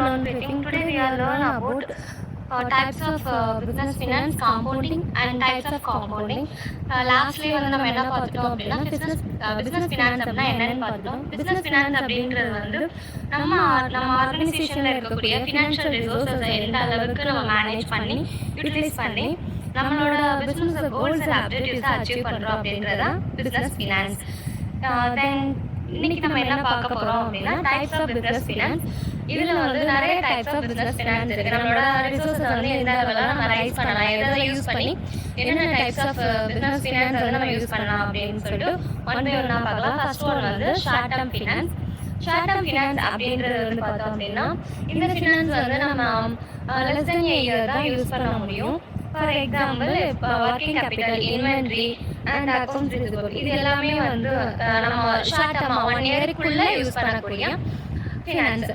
loan briefing. Today we are learn about types of business finance, compounding and types of compounding. Lastly வந்து நம்ம என்ன பார்த்துட்டோம் அப்படின்னா business finance அப்படின்னா என்னன்னு பார்த்துட்டோம். business finance அப்படின்றது வந்து நம்ம ஆர்கனைசேஷன்ல இருக்கக்கூடிய ஃபினான்ஷியல் ரிசோர்ஸஸை எந்த அளவுக்கு நம்ம மேனேஜ் பண்ணி யூட்டிலைஸ் பண்ணி நம்மளோட பிஸ்னஸ் கோல்ஸ் அண்ட் அப்ஜெக்டிவ்ஸை அச்சீவ் பண்ணுறோம் அப்படின்றத பிஸ்னஸ் ஃபினான்ஸ். தென் இன்னைக்கு நம்ம என்ன பார்க்க போறோம் அப்படின்னா டைப்ஸ் ஆஃப் பிசினஸ் ஃபினான்ஸ். இதுல வந்து நிறைய டைப்ஸ் ஆஃப் பிசினஸ் ஃபினான்ஸ் இருக்கு. நம்மளோட ரிசோர்ஸஸ் வந்து எந்த அளவுல நம்ம ரைஸ் பண்ணலாம், எதை யூஸ் பண்ணி என்னென்ன டைப்ஸ் ஆஃப் பிசினஸ் ஃபினான்ஸ் வந்து நம்ம யூஸ் பண்ணலாம் அப்படின்னு சொல்லிட்டு ஒன் பை ஒன்னா பார்க்கலாம். ஃபர்ஸ்ட் ஒன் வந்து short term finance. Short term finance அப்படின்றது வந்து பார்த்தோம் அப்படின்னா இந்த ஃபினான்ஸ் வந்து நம்ம லெஸ் தென் a year தான் யூஸ் பண்ண முடியும். For example working capital, inventory and accounts receivable, இது எல்லாமே வந்து நம்ம ஷார்ட் டேர்மா 1 yearக்குள்ள யூஸ் பண்ணக்கூடிய ஃபினான்ஸ்.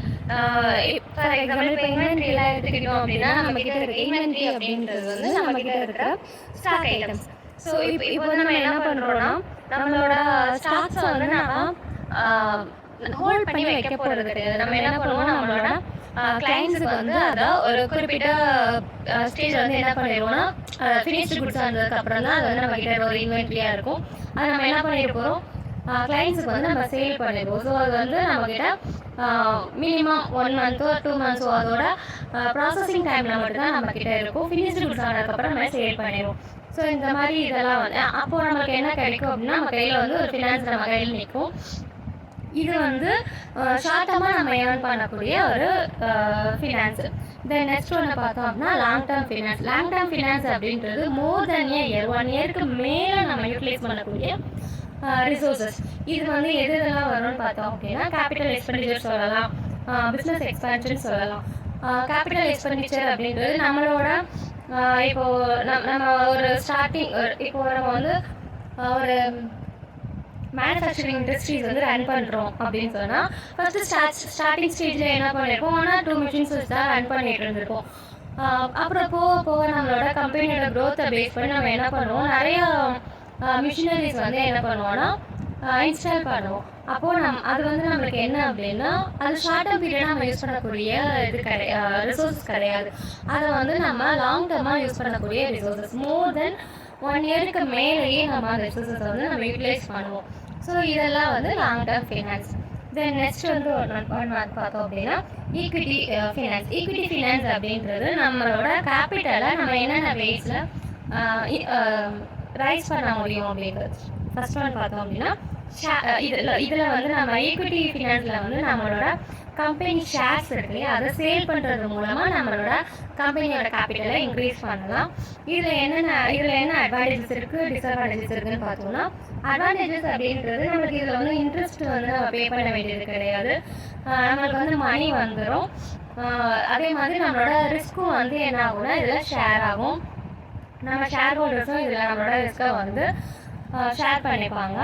ஃபார் எக்ஸாம்பிள் இப்போ இன்வென்ட்ரிலாம் எடுத்துக்கிட்டோம் அப்படின்னா நம்ம கிட்ட இருக்க இன்வென்ட்ரி அப்படின்றது வந்து நம்ம கிட்ட இருக்கிற ஸ்டாக் ஐட்டம்ஸ். ஸோ இப்போ நம்ம என்ன பண்ணுறோம்னா நம்மளோட ஸ்டாக்ஸை வந்து நம்ம ஹோல்ட் பண்ணி வைக்க போகிறது கிடையாது. நம்ம என்ன பண்ணுவோம், நம்மளோட கிளைண்ட்ஸுக்கு வந்து அதை ஒரு குறிப்பிட்ட ஸ்டேஜ் வந்து என்ன பண்ணிடுவோம்னா ஃபினிஷ்டு குட்ஸ் ஆனதுக்கு அப்புறம் தான் அது வந்து நம்ம கிட்ட ஒரு இன்வென்ட்ரியாக இருக்கும். அதை நம்ம என்ன பண்ணிட்டு போகிறோம், கிளைண்ட்ஸுக்கு வந்து நம்ம சேல் பண்ணிடுவோம். ஸோ அது வந்து நம்மக்கிட்ட மினிமம் 1 month or 2 months அதோட ப்ராசஸிங் டைமில் மட்டும்தான் நம்மக்கிட்ட இருக்கும். ஃபினிஷ்டு குட்ஸ் ஆனதுக்கப்புறம் நம்ம சேல் பண்ணிடுவோம். ஸோ இந்த மாதிரி இதெல்லாம் வந்து அப்போது நமக்கு என்ன கிடைக்கும் அப்படின்னா நம்ம கையில் வந்து ஒரு ஃபினான்ஸ் நம்ம கையில் நிற்கும். இது வந்து ஷார்ட் டேர்மாக நம்ம ஏர்ன் பண்ணக்கூடிய ஒரு ஃபினான்ஸ். தென் நெக்ஸ்ட் ஒன்று பார்த்தோம் அப்படின்னா long term finance. Long term finance அப்படின்றது மோர் தென் a year 1 yearக்கு மேலே நம்ம யூட்டிலைஸ் பண்ணக்கூடிய ரிசோர்ஸஸ். இது வந்து எது இதெல்லாம் வரும்னு பார்த்தோம் அப்படின்னா கேபிட்டல் எக்ஸ்பெண்டிச்சர் சொல்லலாம், பிஸ்னஸ் எக்ஸ்பேன்ஷன் சொல்லலாம். கேபிட்டல் எக்ஸ்பெண்டிச்சர் அப்படின்றது நம்மளோட இப்போது நம்ம ஒரு ஸ்டார்டிங் இப்போ நம்ம வந்து ஒரு மேனுஃபேக்சரிங் இண்டஸ்ட்ரீஸ் வந்து ரன் பண்ணுறோம் அப்படின்னு சொன்னால் ஃபஸ்ட்டு ஸ்டார்டிங் ஸ்டேஜில் என்ன பண்ணியிருப்போம், 1 or 2 machines தான் ரன் பண்ணிகிட்டு இருந்திருப்போம். அப்புறம் போக நம்மளோட கம்பெனியோட க்ரோத்தை பேஸ் பண்ணி நம்ம என்ன பண்ணுவோம், நிறைய மிஷினரிஸ் வந்து என்ன பண்ணுவோம்னா இன்ஸ்டால் பண்ணுவோம். அப்போது அது வந்து நம்மளுக்கு என்ன அப்படின்னா அது ஷார்ட் டேர்ம் பீரியடாக நம்ம யூஸ் பண்ணக்கூடிய இது ரிசோர்ஸஸ் கிடையாது. அதை வந்து நம்ம லாங் டேர்மாக யூஸ் பண்ணக்கூடிய ரிசோர்ஸஸ். மோர் தென் 1 yearக்கு மேலேயே நம்ம அந்த ரிசோர்ஸஸை வந்து நம்ம யூட்டிலைஸ் பண்ணுவோம். ஸோ இதெல்லாம் வந்து long term finance. Then next வந்து ஒன் பார்த்தோம் அப்படின்னா ஈக்விட்டி ஃபினான்ஸ். ஈக்விட்டி ஃபினான்ஸ் அப்படின்றது நம்மளோட கேபிட்டலை நம்ம என்னென்ன வேஸில் ரைஸ் பண்ண முடியும் அப்படின்றது. ஃபர்ஸ்ட் ஒன் பார்த்தோம் அப்படின்னா இதில் வந்து நம்ம ஈக்விட்டி ஃபினான்ஸில் வந்து நம்மளோட கம்பெனி ஷேர்ஸ் இருக்கு, அதை சேல் பண்ணுறது மூலமாக நம்மளோட கம்பெனியோட கேபிட்டலை இன்க்ரீஸ் பண்ணலாம். இதில் என்ன அட்வான்டேஜஸ் இருக்குது, டிஸ்அட்வான்டேஜஸ் இருக்குதுன்னு பார்த்தோம்னா அட்வான்டேஜஸ் அப்படின்றது நம்மளுக்கு இதில் வந்து இன்ட்ரெஸ்ட் வந்து நம்ம பே பண்ண வேண்டியது கிடையாது. நம்மளுக்கு வந்து மணி வந்துடும். அதே மாதிரி நம்மளோட ரிஸ்க்கும் வந்து என்ன ஆகும்னா இதில் ஷேர் ஆகும். நம்ம ஷேர் ஹோல்டர்ஸும் இதில் நம்மளோட ரிஸ்க்கை வந்து ஷேர் பண்ணிப்பாங்க.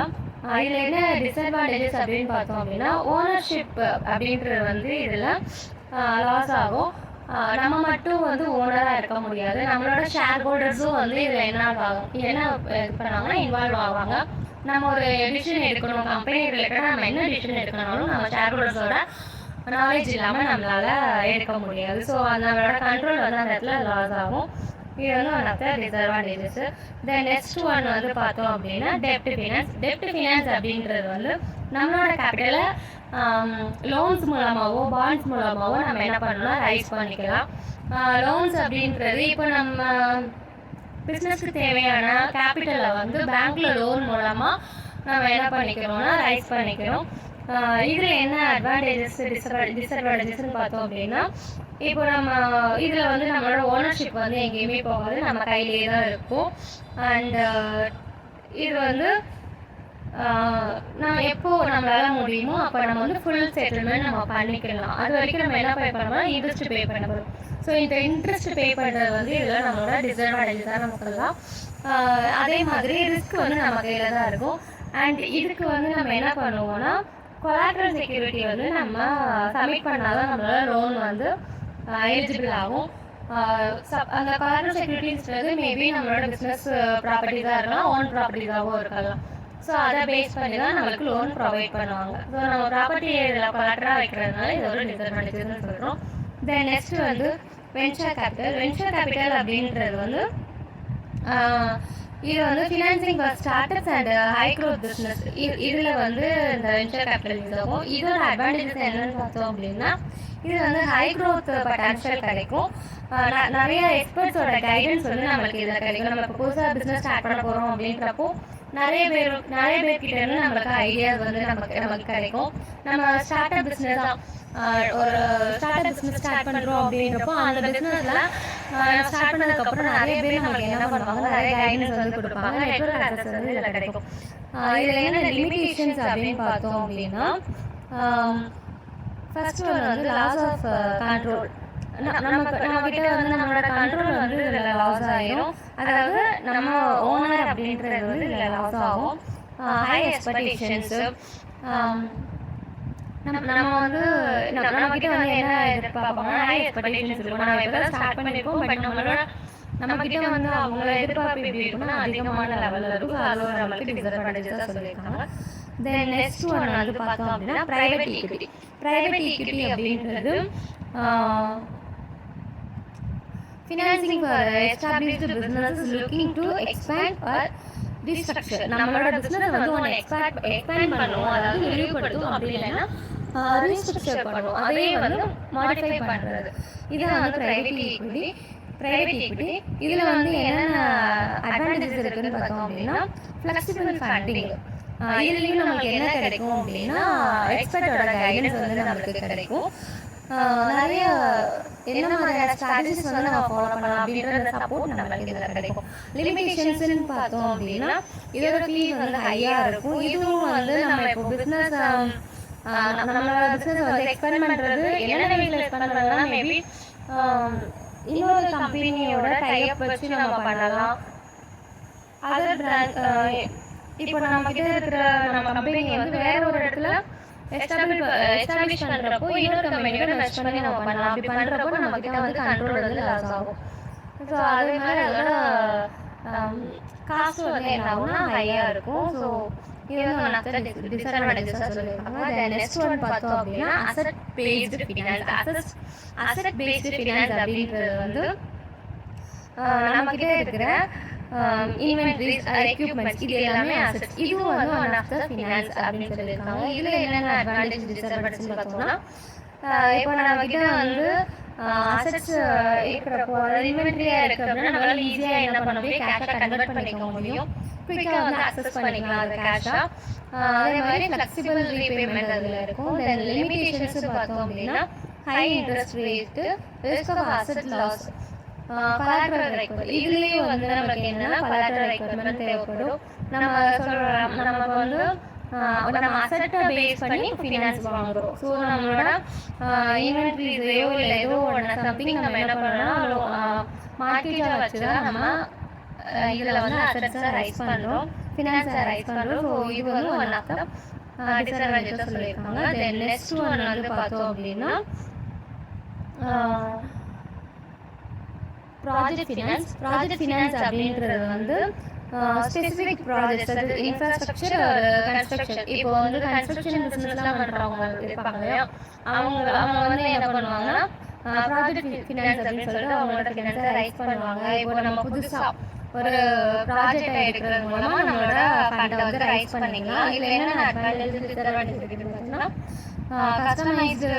இதில் என்ன டிஸ்அட்வான்டேஜஸ் அப்படின்னு பார்த்தோம் அப்படின்னா ஓனர்ஷிப் அப்படின்றது வந்து இதில் லாஸ் ஆகும். நம்ம மட்டும் வந்து ஓனராக இருக்க முடியாது. நம்மளோட ஷேர் ஹோல்டர்ஸும் வந்து இதில் என்ன இது பண்ணாங்கன்னா இன்வால்வ் ஆவாங்க. நம்ம ஒரு டிசிஷன் எடுக்கணும், கம்பெனி ரிலேட்டடாக நம்ம என்ன டிசிஷன் எடுக்கணும்னாலும் நம்ம ஷேர் ஹோல்டர்ஸோட நாலேஜ் இல்லாமல் நம்மளால் எடுக்க முடியாது. ஸோ நம்மளோட கண்ட்ரோல் வந்து அந்த இடத்துல லாஸ் ஆகும். இது வந்து one of the disadvantages. Then next one வந்து பார்த்தோம் அப்படின்னா டெப்ட் ஃபினான்ஸ். டெப்ட் ஃபினான்ஸ் அப்படின்றது வந்து நம்மளோட கேபிட்டலை லோன்ஸ் மூலமாகவோ பாண்ட்ஸ் மூலமாகவோ நம்ம என்ன பண்ணலாம், ரைஸ் பண்ணிக்கலாம். லோன்ஸ் அப்படின்றது இப்போ நம்ம பிஸ்னஸ்க்கு தேவையான கேபிட்டலை வந்து பேங்க்கில் லோன் மூலமாக நம்ம என்ன பண்ணிக்கிறோம்னா ரைஸ் பண்ணிக்கிறோம். இதில் என்ன அட்வான்டேஜஸ் டிஸ்அட்வான்டேஜஸ்ன்னு பார்த்தோம் அப்படின்னா இப்போ நம்ம இதில் வந்து நம்மளோட ஓனர்ஷிப் வந்து எங்கேயுமே போகாது, நம்ம கையிலே தான் இருக்கும். அண்ட் இது வந்து நம்ம எப்போ நம்மளால் முடியுமோ அப்போ நம்ம வந்து ஃபுல் செட்டில்மெண்ட் நம்ம பண்ணிக்கலாம். அது வரைக்கும் நம்ம என்ன பே பண்ணோம்னா இன்ட்ரெஸ்ட் பே பண்ண போகிறோம். ஸோ இந்த இன்ட்ரெஸ்ட் பே பண்ணுறது வந்து இதில் நம்மளோட டிஸ்அட்வான்டேஜஸாக நம்ம சொல்லலாம். அதே மாதிரி ரிஸ்க் வந்து நம்ம கையில் தான் இருக்கும். அண்ட் இதுக்கு வந்து நம்ம என்ன பண்ணுவோம்னா கொலாட்ரல் செக்யூரிட்டி வந்து நம்ம சப்மிட் பண்ணாதான் நம்மளோட லோன் வந்து எலிஜிபிள் ஆகும். அந்த கொலாட்ரல் செக்யூரிட்டிஸ்ன்றது மேபி நம்மளோட பிஸ்னஸ் ப்ராப்பர்ட்டிஸாக இருக்கலாம், ஓன் ப்ராப்பர்ட்டிஸாகவும் இருக்கலாம். ஸோ அதை பேஸ் பண்ணி தான் நம்மளுக்கு லோன் ப்ரொவைட் பண்ணுவாங்க. ஸோ நம்ம ப்ராப்பர்ட்டி கொலாட்ரலாக வைக்கிறதுனால இது ஒரு டிஸ்அட்வான்டேஜஸ்ன்னு சொல்கிறோம். தென் நெக்ஸ்ட் வந்து வென்ச்சர் கேபிட்டல். வென்ச்சர் கேபிட்டல் அப்படின்றது வந்து இது வந்து financing for start ups and high growth business. இதில் வந்து இந்த வென்ச்சர் கேபிட்டல் யூஸ் ஆகும். இதோட அட்வான்டேஜஸ் என்னென்னு பார்த்தோம் அப்படின்னா, இது வந்து ஹை க்ரோத் பொட்டன்ஷியல் கிடைக்கும். நிறைய எக்ஸ்பர்ட்ஸோட கைடன்ஸ் வந்து நம்மளுக்கு இதில் கிடைக்கும். நம்ம இப்போ புதுசாக பிஸ்னஸ் ஸ்டார்ட் பண்ண போகிறோம் அப்படின்றப்போ நிறைய பேர்கிட்ட இருந்து நம்மளுக்கு ஐடியாஸ் வந்து நமக்கு கிடைக்கும். நம்ம ஸ்டார்ட் அப் பிஸ்னஸாக ஒரு ஸ்டார்ட் அப் பிஸ்னஸ் ஸ்டார்ட் பண்ணுறோம் அப்படின்றப்போ அந்த பிஸ்னஸில் ஸ்டார்ட் பண்ணதுக்கப்புறம் நிறைய பேர் நம்மளுக்கு என்ன பண்ணுவாங்க, நிறைய கைடன்ஸ் வந்து கொடுப்பாங்க. நெட்வொர்க் ஆக்சஸ் வந்து இதில் கிடைக்கும். இதில் என்னென்ன லிமிடேஷன்ஸ் அப்படின்னு பார்த்தோம் அப்படின்னா, ஃபர்ஸ்ட் ஒன் வந்து லாஸ் ஆஃப் கண்ட்ரோல். நம்மகிட்ட வந்து நம்மளோட கண்ட்ரோல் வந்து இதில் லாஸ் ஆகிடும். அதாவது நம்ம ஓனர் அப்படின்றது வந்து இதில் லாஸ் ஆகும். ஹை எக்ஸ்பெக்டேஷன்ஸு, நம்ம வந்து நம்மகிட்ட வந்து என்ன எதிர்பார்ப்பாங்கன்னா ஹை எக்ஸ்பெக்டேஷன்ஸ் இருக்கும். நம்ம இப்போ தான் ஸ்டார்ட் பண்ணியிருக்கோம், பட் நம்மகிட்ட வந்து அவங்கள எதிர்பார்ப்பு எப்படி இருக்குன்னா அதிகமான லெவலில் இருக்கும். அது ஒரு நம்மளுக்கு டிஸ்அட்வான்டேஜஸாக சொல்லியிருக்காங்க. தென் நெக்ஸ்ட் ஒன் வந்து பார்த்தோம் அப்படின்னா ப்ரைவேட் ஈக்விட்டி. ப்ரைவேட் ஈக்விட்டி அப்படின்றது financing for established businesses looking to expand or restructure. நம்மளோட பிசினஸ் வந்து ஒன்று எக்ஸ்பேண்ட் பண்ணுவோம், அதாவது விரிவுபடுத்தும், அப்படி இல்லைன்னா ரீஸ்ட்ரக்சர் பண்ணுவோம், அதே வந்து மாடிஃபை பண்ணுறது. இதான் வந்து ப்ரைவேட் ஈக்விட்டி. இதில் வந்து என்னென்ன அட்வான்டேஜஸ் இருக்குதுன்னு பார்த்தோம் அப்படின்னா, ஃப்ளெக்சிபிள் ஃபண்டிங். இதுலேயும் நமக்கு என்ன கிடைக்கும் அப்படின்னா, எக்ஸ்பர்ட்டோட கைடன்ஸ் வந்து நம்மளுக்கு கிடைக்கும். நிறைய என்ன மாதிரியான ஸ்ட்ராட்டஜிஸ் வந்து நம்ம ஃபாலோ பண்ணலாம் அப்படின்ற சப்போர்ட் நம்மளுக்கு இதில் கிடைக்கும். லிமிடேஷன்ஸ்ன்னு பார்த்தோம் அப்படின்னா, இதோட ஃபீஸ் வந்து ஹையாக இருக்கும். இதுவும் வந்து நம்ம இப்போ பிஸ்னஸ் நம்மளோட பிஸ்னஸ் வந்து எக்ஸ்பேண்ட் பண்ணுறது என்னென்ன வீட்டில் எக்ஸ்பேண்ட் பண்ணலாம், மேபி இன்னொரு கம்பெனியோட டைப் வச்சு நம்ம பண்ணலாம். அதர் பிராண்ட் இப்போ நம்ம கிட்ட இருக்கிற நம்ம கம்பெனி வந்து வேற ஒரு இடத்துல எஸ்டாப்ளிஷ் பண்ணுறப்போ இன்னொரு கம்பெனியோட மெர்ஜ் பண்ணி நம்ம பண்ணலாம். அப்படி பண்ணுறப்போ நம்ம கிட்ட வந்து கண்ட்ரோல் வந்து லாஸ் ஆகும். ஸோ அதே மாதிரி அதோட காஸ்ட் வந்து என்ன ஆகும்னா ஹையாக இருக்கும். ஸோ இது வந்து ஒன் ஆஃப் த டிஸ்அட்வான்டேஜஸாக சொல்லியிருக்காங்க. தென் நெக்ஸ்ட் ஒன் பார்த்தோம் அப்படின்னா asset based finance. Asset based finance அப்படின்றது வந்து நம்மக்கிட்ட இருக்கிற இன்வென்ட்ரிஸ், எக்யூப்மெண்ட்ஸ், இது எல்லாமே அசெட்ஸ். இதுவும் வந்து ஒன் ஆஃப் த ஃபினான்ஸ் அப்படின்னு சொல்லியிருக்காங்க. இதில் என்னென்ன அட்வான்டேஜ் டிஸ்அட்வான்டேஜ் பார்த்தோம்னா, இப்போ நம்மக்கிட்ட வந்து அசெட்ஸ் இருக்கிறப்போ, அதாவது இன்வென்ட்ரியாக இருக்குது அப்படின்னா நம்மளால் ஈஸியாக என்ன பண்ண முடியும், கேஷாக கன்வெர்ட் பண்ணிக்க முடியும், குயிக்காக வந்து அக்சஸ் பண்ணிக்கலாம் அது கேஷாக. அதே மாதிரி ஃப்ளெக்சிபிள் ரீபேமெண்ட் அதில் இருக்கும். தென் லிமிடேஷன்ஸ் பார்த்தோம் அப்படின்னா high interest rate, risk of asset loss, collateral requirement. இதுலேயும் வந்து நமக்கு என்னன்னா கொலாட்ரல் ரெக்வயர்மெண்ட் தேவைப்படும். நம்ம வந்து நம்ம அசெட்டை பேஸ் பண்ணி ஃபினான்ஸ் வாங்குறோம். ஸோ நம்மளோட இன்வென்ட்ரிஸையோ இல்லை ஏதோ ஒன்று சம்திங் நம்ம என்ன பண்ணோம்னா மார்க்கெட்டாக வச்சு தான் நம்ம இதில் வந்து அசெட்ஸை ரைஸ் பண்ணுறோம், ஃபினான்ஸை ரைஸ் பண்ணுறோம். ஸோ இது வந்து ஒன் ஆஃப் த டிஸ்அட்வான்டேஜஸாக சொல்லியிருக்காங்க. தென் நெக்ஸ்ட் ஒன் வந்து பார்த்தோம் அப்படின்னா ப்ராஜெக்ட் ஃபினான்ஸ் அப்படின்றது வந்து ஸ்பெசிஃபிக் ப்ராஜெக்ட்ஸ், அது இன்ஃப்ராஸ்ட்ரக்சர் ஒரு கன்ஸ்ட்ரக்ஷன். இப்போ வந்து கன்ஸ்ட்ரக்ஷன் பிஸ்னஸ்லாம் பண்ணுறவங்க இருப்பாங்க இல்லையா, அவங்க வந்து என்ன பண்ணுவாங்கன்னா ப்ராஜெக்ட் ஃபினான்ஸ் அப்படின்னு சொல்லிட்டு அவங்களோட ஃபினான்ஸை ரைஸ் பண்ணுவாங்க. இப்போ நம்ம புதுசாக ஒரு ப்ராஜெக்டை எடுக்கிறது மூலமாக நம்மளோட ஃபண்டை வந்து ரைஸ் பண்ணிக்கலாம். இதில் என்னென்ன அட்வான்டேஜ் டிஸ்அட்வான்டேஜ் இருக்குன்னு பார்த்தீங்கன்னா, customised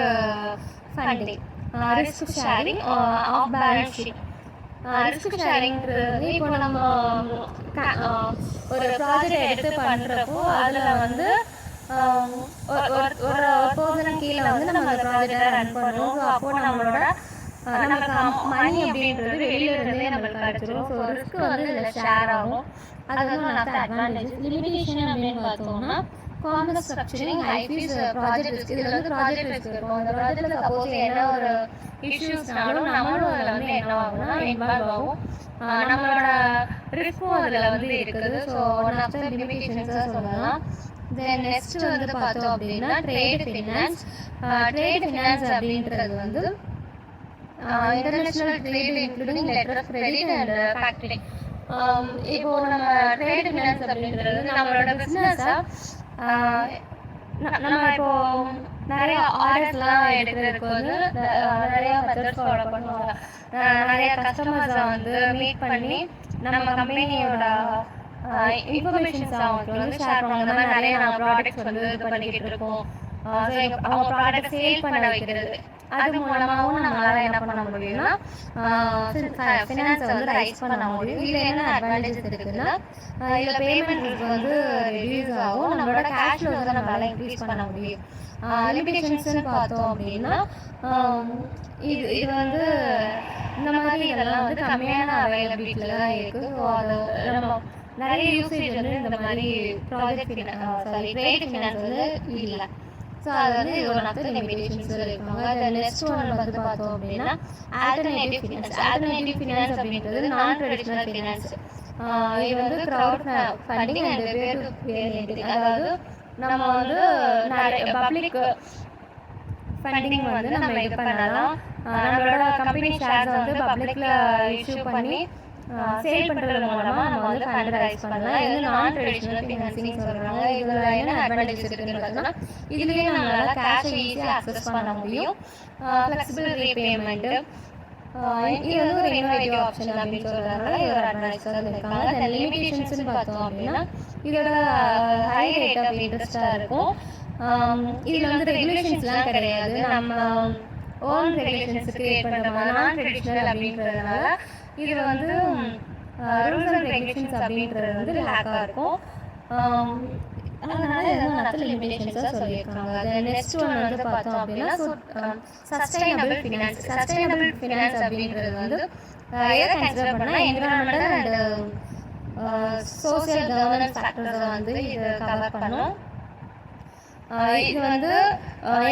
funding, risk sharing, off balance sheet. Risk ஷேரிங்கிறது இப்போ நம்ம ஒரு ப்ராஜெக்ட் எடுத்து பண்ணுறப்போ அதில் வந்து ஒரு பர்சன் கீழே வந்து நம்ம அந்த ப்ராஜெக்டை ரன் பண்ணுவோம். ஸோ அப்போது நம்மளோட நமக்கு மணி அப்படின்றது வெளியிலிருந்தே நம்மளுக்கு கிடச்சிரும். ஸோ ரிஸ்க் வந்து இதில் ஷேர் ஆகும். அது வந்து one of the advantage. Limitation அப்படின்னு பார்த்தோம்னா complex structuring, high fees, project risk. இதில் வந்து ப்ராஜெக்ட் ரிஸ்க் இருக்கும். அந்த ப்ராஜெக்டில் சப்போஸ் என்ன ஒரு இஷ்யூஸ்னாலும் நம்மளும் அதில் வந்து என்ன ஆகும்னா இன்வால்வ் ஆகும். நம்மளோட ரிஸ்க்கும் அதில் வந்து இருக்குது. ஸோ ஒன் ஆஃப் த லிமிடேஷன்ஸாக சொல்லலாம். தென் நெக்ஸ்ட் வந்து பார்த்தோம் அப்படின்னா ட்ரேட் ஃபினான்ஸ். ட்ரேட் ஃபினான்ஸ் அப்படின்றது வந்து international trade including letter of credit and factoring. இப்போ நம்ம ட்ரேட் ஃபினான்ஸ் அப்படின்றது நம்மளோட பிஸ்னஸை நம்ம இப்போ நிறைய ஆர்டர்ஸ்லாம் எடுக்கிறதுக்கு வந்து நிறையா மெத்தட்ஸ் ஃபாலோ பண்ணுவாங்க. நிறைய கஸ்டமர்ஸை வந்து மீட் பண்ணி நம்ம கம்பெனியோட இன்ஃபர்மேஷன்ஸ் அவங்களுக்கு வந்து ஷேர் பண்ணுவாங்க. இந்த மாதிரி நிறைய நாங்கள் ப்ராடக்ட்ஸ் வந்து இது பண்ணிக்கிட்டு இருக்கோம். அவங்க ப்ராடக்ட்டை சேல் பண்ண வைக்கிறது, அது மூலமாகவும் நம்மளால் என்ன பண்ண முடியும்னா ஃபினான்ஸை வந்து ரைஸ் பண்ண முடியும். இதில் என்ன அட்வான்டேஜஸ் இருக்குதுன்னா, இதில் பேமெண்ட் ரிஸ்க் வந்து ரெடியூஸ் ஆகும், நம்மளோட கேஷ் ஃப்ளோ வந்து நம்மளால் இன்க்ரீஸ் பண்ண முடியும். லிமிடேஷன்ஸ்ன்னு பார்த்தோம் அப்படின்னா, இது வந்து இந்த மாதிரி இதெல்லாம் வந்து கம்மியான அவைலபிலிட்டியில் தான் இருக்குது. ஸோ அது நம்ம நிறைய யூசேஜ் வந்து இந்த மாதிரி ப்ராஜெக்ட் ட்ரேட் ஃபினான்ஸ் வந்து இல்லை. ஸோ அது வந்து இது ஒன் ஆஃப் த லிமிடேஷன்ஸ் இருக்காங்க. அது நெக்ஸ்ட் ஒன் வந்து பார்த்தோம் அப்படின்னா ஆல்டர்னேட்டிவ் ஃபினான்ஸ். ஆல்டர்னேட்டிவ் ஃபினான்ஸ் அப்படின்றது நான் ட்ரெடிஷ்னல் ஃபினான்ஸ். இது வந்து க்ரௌட் ஃபண்டிங் அண்ட் பேர் டு பேர் லெண்டிங். அதாவது நம்ம வந்து நிறைய பப்ளிக் ஃபண்டிங் வந்து நம்ம இது பண்ணலாம். நம்மளோட கம்பெனி ஷேர்ஸ் வந்து பப்ளிக்கில் இஷ்யூ பண்ணி சேல் பண்ணுறது மூலமாக நம்ம வந்து ஃபண்ட் ரைஸ் பண்ணலாம். இது வந்து நான் ட்ரெடிஷ்னல் ஃபினான்சிங் சொல்கிறாங்க. இதில் என்ன அட்வான்டேஜஸ் இருக்குதுன்னு பார்த்தோன்னா, இதுலேயே நம்மளால் கேஷை ஈஸியாக அக்சஸ் பண்ண முடியும். ஃப்ளெக்சிபிள் ரீபேமெண்ட்டு, இது வந்து ஒரு இன்னோவேட்டிவ் ஆப்ஷன் அப்படின்னு சொல்கிறதுனால இது ஒரு அட்வான்டேஜாக இருக்காங்க. அந்த லிமிடேஷன்ஸ்னு பார்த்தோம் அப்படின்னா, இதோட ஹை ரேட் ஆஃப் இன்ட்ரெஸ்ட்டாக இருக்கும். இதில் வந்து ரெகுலேஷன்ஸ்லாம் கிடையாது. நம்ம ஓன் ரெகுலேஷன்ஸ் கிரியேட் பண்ணுற மாதிரி நான் ட்ரெடிஷ்னல் அப்படின்றதுனால இது வந்து ரூல்ஸ் அண்ட் ரெகுலேஷன்ஸ் அப்படின்றது வந்து லேக்காக இருக்கும். அதனால இதெல்லாம் நல்ல லிமிடேஷன்ஸாக சொல்லியிருக்காங்க. அது நெக்ஸ்ட் ஒன் வந்து பார்த்தோம் அப்படின்னா சஸ்டைனபிள் ஃபினான்ஸ். சஸ்டைனபிள் ஃபினான்ஸ் அப்படின்றது வந்து எதை கன்சிடர் பண்ணால் என்விரான்மெண்டல் அண்ட் சோசியல் கவர்னன்ஸ் ஃபேக்டர்ஸை வந்து இதை கவர் பண்ணும். இது வந்து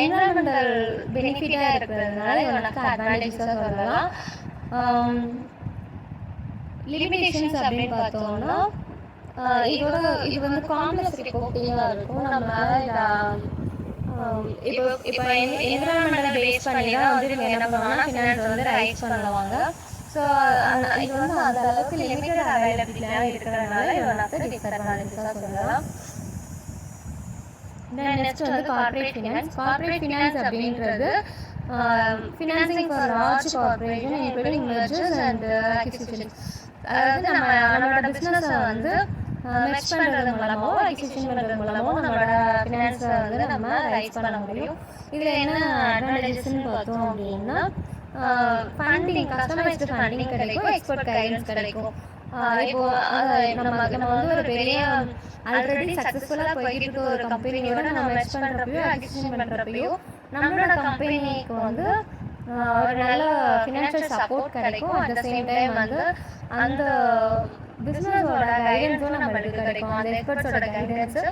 என்விரான்மெண்டல் பெனிஃபிட்டாக இருக்கிறதுனால இது எனக்கு அட்வான்டேஜஸாக சொல்லலாம். லிமிடேஷன்ஸ் அப்படின்னு பார்த்தோம்னா, இது வந்து காம்ப்ளெக்ஸ் ரிப்போர்ட்டிங்காக இருக்கும். நம்மளால் இப்போ என்விரான்மெண்டல் பேஸ் பண்ணி தான் வந்து இவங்க என்ன பண்ணுவாங்கன்னா ஃபினான்ஸ் வந்து ரைஸ் பண்ணுவாங்க. ஸோ இது வந்து அந்த அளவுக்கு லிமிட்டட் அவைலபிலிட்டியாக இருக்கிறதுனால இது ஒன் ஆஃப் த டிஸ்அட்வான்டேஜஸாக சொல்லலாம். நெக்ஸ்ட் வந்து கார்ப்பரேட் ஃபினான்ஸ். கார்ப்பரேட் ஃபினான்ஸ் அப்படின்றது financing for large corporation including mergers and acquisitions. அதாவது நம்மளோட பிஸ்னஸை வந்து மெர்ஜ் பண்ணுறது மூலமோ அக்விசிஷன் பண்ணுறது மூலமோ நம்மளோட ஃபினான்ஸை வந்து நம்ம ரைஸ் பண்ண முடியும். இதில் என்ன அட்வான்டேஜஸ்ன்னு பார்த்தோம் அப்படின்னா, ஃபண்டிங், கஸ்டமைஸ்டு ஃபண்டிங் கிடைக்கும், எக்ஸ்பர்ட் கைடன்ஸ் கிடைக்கும். இப்போ நம்ம வந்து ஒரு பெரிய ஆல்ரெடி சக்ஸஸ்ஃபுல்லாக போய்கிட்டு இருக்க ஒரு கம்பெனியோட நம்ம மெர்ஜ் பண்ணுறப்பையோ அக்விசிஷன் பண்ணுறப்பையோ நம்மளோட கம்பெனிக்கு வந்து ஒரு நல்ல ஃபினான்ஷியல் சப்போர்ட் கிடைக்கும். அட் த சேம் டைம் வந்து அந்த பிஸ்னஸோட கைடன்ஸும் நம்மளுக்கு கிடைக்கும். அந்த எக்ஸ்பர்ட்ஸோட கைடன்ஸு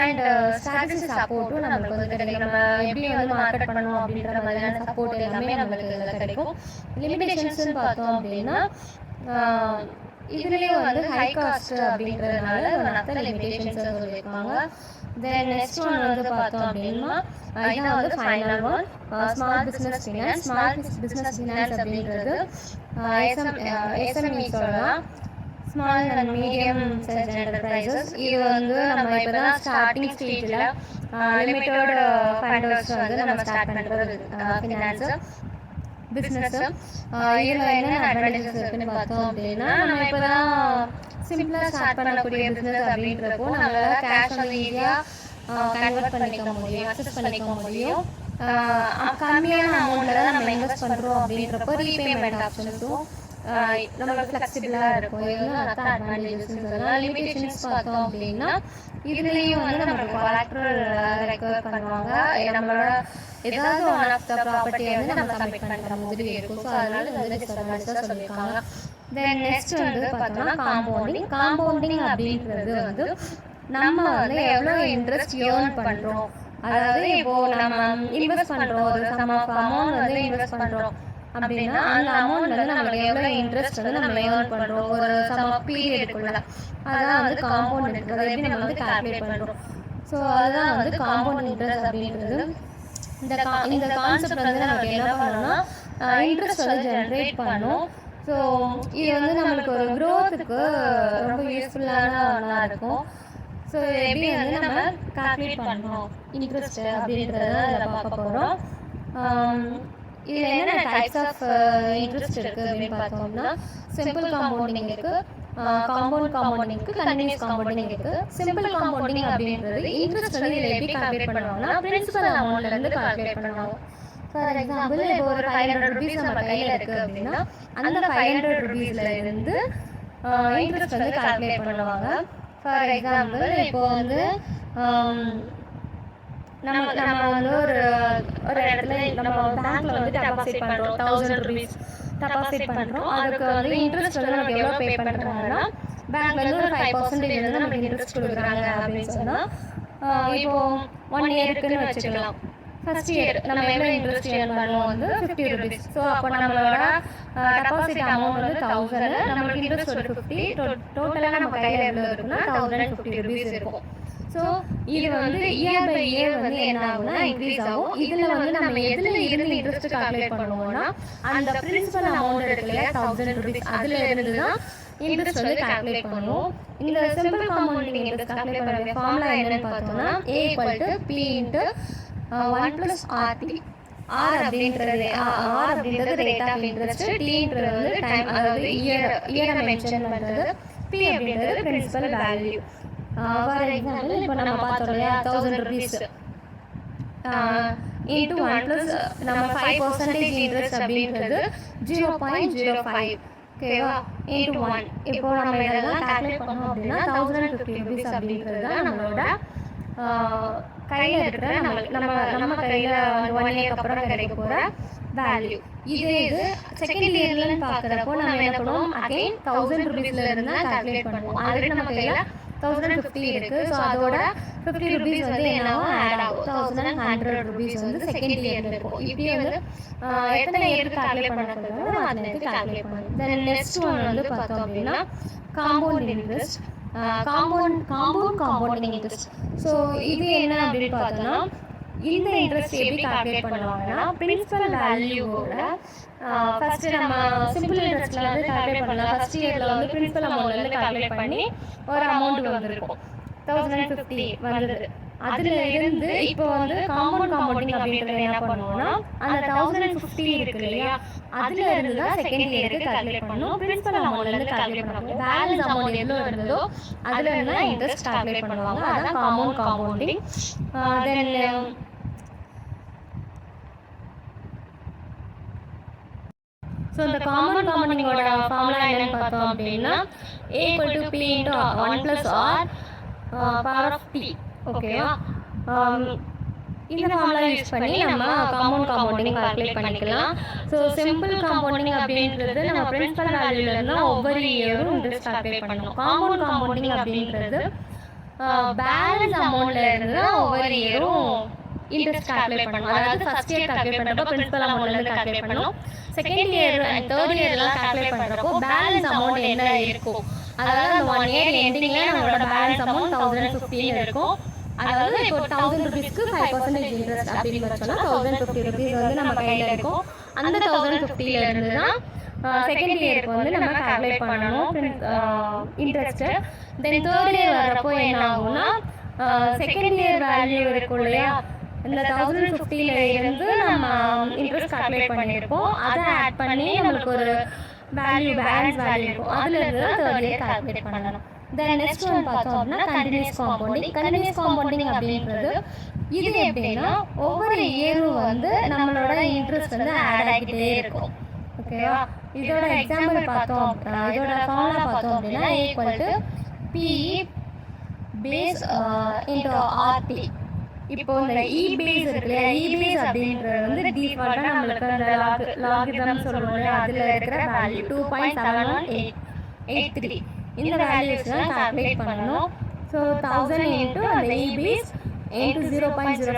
அண்ட் ஸ்ட்ராட்டஜி சப்போர்ட்டும் நம்மளுக்கு வந்து கிடைக்கும். நம்ம எப்படி வந்து மார்க்கெட் பண்ணணும் அப்படின்ற மாதிரியான சப்போர்ட் எல்லாமே நம்மளுக்கு இதில் கிடைக்கும். லிமிடேஷன்ஸ்ன்னு பார்த்தோம் அப்படின்னா, இதுலேயே வந்து ஹை காஸ்ட் அப்படின்றதுனால மற்ற லிமிடேஷன்ஸை சொல்லியிருக்காங்க. தென் நெக்ஸ்ட் ஒன் வந்து பார்த்தோம் அப்படின்னா, இதான் வந்து final one, small business finance. Small business finance அப்படின்றது எஸ்எம்இ சொல்லலாம், small and medium size enterprises. இது வந்து நம்ம இப்போ தான் ஸ்டார்டிங் ஸ்டேஜில் லிமிட்டட் ஃபண்டர்ஸ் வந்து நம்ம ஸ்டார்ட் பண்ணுறது ஃபினான்ஸு பிஸ்னஸ்ஸு. இதில் என்னென்ன அட்வான்டேஜஸ் இருக்குன்னு பார்த்தோம் அப்படின்னா, நம்ம இப்போ தான் சிம்பிளாக ஸ்டார்ட் பண்ணக்கூடிய பிஸ்னஸ் அப்படின்றப்போ நம்மளால் கேஷ் வந்து ஈஸியாக கன்வெர்ட் பண்ணிக்க முடியும், அக்சஸ் பண்ணிக்க முடியும். கம்மியான அமௌண்ட்டில் தான் நம்ம இன்வெஸ்ட் பண்ணுறோம் அப்படின்றப்போ ரீபேமெண்ட் ஆப்ஷன்ஸும் நம்மளுக்கு ஃப்ளெக்சிபிளாக இருக்கும். இது வந்து மற்ற அட்வான்டேஜஸ்ன்னு சொல்லலாம். லிமிடேஷன்ஸ் பார்த்தோம் அப்படின்னா, இதுலேயும் வந்து நம்மளுக்கு கொலாட்ரல் ரெக்கவர் பண்ணுவாங்க. நம்மளோட ஏதாவது ஒன் ஆஃப் த ப்ராப்பர்ட்டியை வந்து நம்ம சப்மிட் பண்ணுற மாதிரி இருக்கும். ஸோ அதனால இது வந்து டிஸ்அட்வான்டேஜாக சொல்லியிருக்காங்க. தென் நெக்ஸ்ட் வந்து பார்த்தோம்னா காம்பவுண்டிங். காம்பவுண்டிங் அப்படின்றது வந்து நம்ம வந்து எவ்வளோ இன்ட்ரெஸ்ட் ஏர்ன் பண்ணுறோம், அதாவது இப்போது நம்ம இன்வெஸ்ட் பண்ணுறோம், ஒரு சம் ஆஃப் அமௌண்ட் வந்து இன்வெஸ்ட் பண்ணுறோம் அப்படின்னா அந்த அமௌண்ட் வந்து நம்மளுக்கு எவ்வளோ இன்ட்ரெஸ்ட் வந்து நம்ம ஏர்ன் பண்ணுறோம் ஒரு சம் ஆஃப் பீரியடுக்குள்ள, அதான் வந்து காம்பவுண்ட் இன்ட்ரெஸ்ட். அதை எப்படி நம்ம வந்து கால்குலேட் பண்ணுறோம். ஸோ அதுதான் வந்து காம்பவுண்ட் இன்ட்ரெஸ்ட் அப்படின்றது. இந்த கான்செப்ட் வந்து நமக்கு என்ன பண்ணணும்னா இன்ட்ரெஸ்ட் வந்து ஜென்ரேட் பண்ணும். ஸோ இது வந்து நம்மளுக்கு ஒரு க்ரோத்துக்கு ரொம்ப யூஸ்ஃபுல்லான ஒன்றா இருக்கும். ஸோ எப்படி வந்து நம்ம கால்குலேட் பண்ணணும் இன்ட்ரெஸ்ட் அப்படின்றத இதில் பார்க்க போகிறோம். இதில் என்னென்ன டைப்ஸ் ஆஃப் இன்ட்ரெஸ்ட் இருக்குது அப்படின்னு பார்த்தோம்னா, சிம்பிள் காம்பவுண்டிங் இருக்குது, காம்பவுண்ட் காம்பவுண்டிங் இருக்குது, கண்டினியூஸ் காம்பவுண்டிங் இருக்குது. சிம்பிள் காம்பவுண்டிங் அப்படின்றது இன்ட்ரெஸ்ட் வந்து இதில் எப்படி கால்குலேட் பண்ணுவாங்கன்னா, பிரின்சிபல் அமௌண்ட்லேருந்து கால்குலேட் பண்ணுவாங்க. ஃபார் எக்ஸாம்பிள், இப்போ ஒரு 500 ருபீஸ் நம்ம கையில் இருக்குது அப்படின்னா, அந்த 500 ருபீஸில் இருந்து இன்ட்ரெஸ்ட் வந்து கால்குலேட் பண்ணுவாங்க. ஃபார் எக்ஸாம்பிள், இப்போ வந்து நம்ம வந்து ஒரு இடத்துல நம்ம பேங்க்ல வந்து டெபாசிட் பண்ணுறோம், 1000 ருபீஸ் டெபாசிட் பண்ணுறோம். அதுக்கு வந்து இன்ட்ரெஸ்ட் வந்து நமக்கு எவ்வளோ பே பண்ணுறாங்கன்னா, பேங்க்ல இருந்து ஒரு 5% வந்து நமக்கு இன்ட்ரெஸ்ட் கொடுக்குறாங்க அப்படின்னு சொன்னால், இப்போ 1 இயருக்குன்னு வச்சுக்கலாம். ஃபர்ஸ்ட் இயர் நம்ம எவ்வளோ இன்ட்ரெஸ்ட் ஏர்ன் பண்ணுவோம் வந்து 50 ருபீஸ். ஸோ அப்போ நம்மளோட டெபாசிட் அமௌண்ட் வந்து 1000, நம்மளுக்கு இன்ட்ரெஸ்ட் ஒரு 50, டோட்டலாக நம்ம கையில் எவ்வளோ இருக்குன்னா 1050 ருபீஸ் இருக்கும். ஸோ இது வந்து இயர் பை இயர் வந்து என்ன ஆகும்னா இன்க்ரீஸ் ஆகும். இதில் வந்து நம்ம எதில் இருந்து இன்ட்ரெஸ்ட் கால்குலேட் பண்ணுவோம்னா, அந்த பிரின்சிபல் அமௌண்ட் இருக்கு இல்லையா 1000 ருபீஸ், அதில் இருந்து தான் இன்ட்ரெஸ்ட் வந்து கால்குலேட் பண்ணுவோம். இந்த சிம்பிள் காம்பவுண்டிங் இன்ட்ரெஸ்ட் கால்குலேட் பண்ணுற ஃபார்முலா என்னன்னு பார்த்தோம்னா, A = P × 1 + RT. R அப்படின்றது ரேட் ஆஃப் இன்ட்ரெஸ்ட், Tன்றது வந்து டைம், அதாவது இயரை மென்ஷன் பண்ணுறது, P அப்படின்றது பிரின்சிபல் வேல்யூ. ஃபார் எக்ஸாம்பிள், இப்போ நம்ம பார்த்தோம் இல்லையா 1000 ருபீஸ் இன்ட்டு 1 + நம்ம 5% இன்ட்ரெஸ்ட் அப்படின்றது 0.05, ஓகேவா, இன்ட்டு 1. இப்போ நம்ம இதெல்லாம் கால்குலேட் பண்ணோம் அப்படின்னா 1050 ருபீஸ் அப்படின்றது தான் நம்மளோட கையில் இருக்கிற நம்ம கையில் 1 இயர்க்கு அப்புறம் கிடைக்க போகிற வேல்யூ. இது செகண்ட் இயர்லன்னு பார்க்குறப்போ நம்ம என்ன பண்ணுவோம், அகைன் 1000 ருபீஸ்ல இருந்து தான் கால்குலேட் பண்ணுவோம். ஆல்ரெடி நம்ம கையில் 1050 இருக்குது. ஸோ அதோட 50 ருபீஸ் வந்து என்னவோ ஆட் ஆகும், 1100 ருபீஸ் வந்து செகண்ட் இயர்ல இருக்கும். இப்படி வந்து எத்தனை இயருக்கு கால்குலேட் பண்ண சொல்லுவாங்க அதுக்கு கால்குலேட் பண்ணுவோம். தென் நெக்ஸ்ட் ஒன் வந்து பார்த்தோம் அப்படின்னா compound interest, compounding interest. So இது என்ன அப்படின்னு பார்த்தோம்னா, இந்த இன்ட்ரெஸ்ட் எப்படி கால்குலேட் பண்ணுவாங்கன்னா, பிரின்சிபல் வேல்யூவோட ஃபர்ஸ்ட் நம்ம சிம்பிள் இன்ட்ரெஸ்ட்ல வந்து கால்குலேட் பண்ணலாம். ஃபர்ஸ்ட் இயர்ல வந்து பிரின்சிபல் அமௌண்ட்ல இருந்து கால்குலேட் பண்ணி ஒரு அமௌண்ட் வந்திருக்கும், 1050 வந்தது. அதுல இருந்து இப்போ வந்து காம்பவுண்டிங் அப்படின்றது என்ன பண்ணுவோம்னா, அந்த 1050 இருக்கு இல்லையா, அதுல இருந்து தான் செகண்ட் இயருக்கு கால்குலேட் பண்ணணும். பிரின்சிபல் அமௌண்ட்ல இருந்து கால்குலேட் பண்ணுவாங்க. பேலன்ஸ் அமௌண்ட் எவ்வளோ இருந்ததோ அதுல இருந்து தான் இன்ட்ரெஸ்ட் கால்குலேட் பண்ணுவாங்க. அதான் காம்பவுண்டிங். தென் ஸோ இந்த காம்பவுண்டிங்கோட ஃபார்முலா என்னன்னு பார்த்தோம் அப்படின்னா, A = P × 1 + R ⁻T, ஓகேவா. இந்த ஃபார்முலா யூஸ் பண்ணி நம்ம காம்பவுண்டிங் கால்குலேட் பண்ணிக்கலாம். ஸோ சிம்பிள் காம்பவுண்டிங் அப்படின்றது நம்ம பிரின்சிபல் வேல்யூல இருந்து ஒவ்வொரு இயரும் இன்ட்ரெஸ்ட் கால்குலேட் பண்ணணும். காம்பவுண்டிங் அப்படின்றது பேலன்ஸ் அமௌண்ட்ல இருந்து ஒவ்வொரு இயரும் இன்ட்ரெஸ்ட் கால்குலேட் பண்ணணும். அதாவது ஃபர்ஸ்ட் இயர் கால்குலேட் பண்ணுறப்போ பிரின்சிபல் அமௌண்ட்ல இருந்து கால்குலேட் பண்ணணும். செகண்ட் இயர் அண்ட் தேர்ட் இயர்லாம் கால்குலேட் பண்ணுறப்போ பேலன்ஸ் அமௌண்ட் என்ன இருக்கும், அதாவது அந்த 1 இயர் எண்டிங்ல நம்மளோட பேலன்ஸ் அமௌண்ட் 1050 இருக்கும். அதாவது இப்போ 1000 ருபீஸ்க்கு 5% இன்ட்ரெஸ்ட் அப்படின்னு வச்சோம்னா 1050 ருபீஸ் வந்து நம்ம கையில் இருக்கும். அந்த 1050ல இருந்து தான் செகண்ட் இயருக்கு வந்து நம்ம கால்குலேட் பண்ணணும் இன்ட்ரெஸ்ட்டு. தென் தேர்ட் இயர் வர்றப்போ என்ன ஆகும்னா, செகண்ட் இயர் வேல்யூ இருக்கும் இல்லையா, இந்த 1050ல இருந்து நம்ம இன்ட்ரெஸ்ட் கால்குலேட் பண்ணியிருப்போம். அதை ஆட் பண்ணி நம்மளுக்கு ஒரு பேலன்ஸ் வேல்யூ இருக்கும். அதுல இருந்து தான் தேர்ட் இயர் கால்குலேட் பண்ணணும். தென் நெக்ஸ்ட் ஒன் பார்த்தோம் அப்படின்னா கண்டினியூஸ் காம்பவுண்டிங் அப்படின்றது இது எப்படின்னா, ஒவ்வொரு இயரும் வந்து நம்மளோட இன்ட்ரெஸ்ட் வந்து ஆட் ஆகிட்டே இருக்கும், ஓகேவா. இதோட எக்ஸாம்பிள் பார்த்தோம், இதோட ஃபார்முலா பார்த்தோம் அப்படின்னா A = P base × RT. இப்போ இந்த பேஸ் இருக்கு இல்லையா, பேஸ் அப்படின்றது வந்து டிஃபால்ட்டாக நம்மளுக்கு அந்த லாகிதம் சொல்லுவோம், அதில் இருக்கிற வேல்யூ 2.7183 இந்த வேல்யூஸ் தான் கால்குலேட் பண்ணணும். ஸோ 1000 × அந்த பேஸ் × 0.05 ×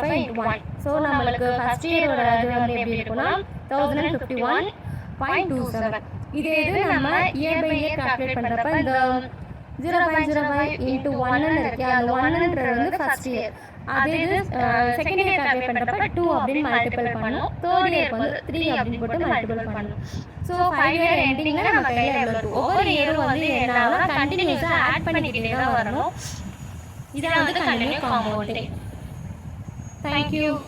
1. ஸோ நம்மளுக்கு ஃபர்ஸ்ட் இயரோட இது வந்து எப்படி இருக்குன்னா 1051.27. இது நம்ம இயர் பை இயர் கால்குலேட் பண்ணுறப்ப இந்த 0.05 × 1 இருக்கு, அந்த 1ன்றது வந்து ஃபர்ஸ்ட் இயர். அதே இது செகண்ட் இயர் கால்குலேட் பண்ணுறப்ப 2 அப்படின்னு மல்டிபிள் பண்ணணும், தேர்ட் இயருக்கு வந்து 3 அப்படின்னு போட்டு மல்டிபிள் பண்ணணும். ஸோ 5 இயர் எண்டிங்கில் நம்ம கையில் எவ்வளோ இருக்கும், ஒவ்வொரு இயரும் வந்து என்னன்னா கண்டினியூஸாக ஆட் பண்ணிக்கிட்டே தான் வரணும். இதான் வந்து கண்டினியூ காம்பவுண்டிங். தேங்க்யூ.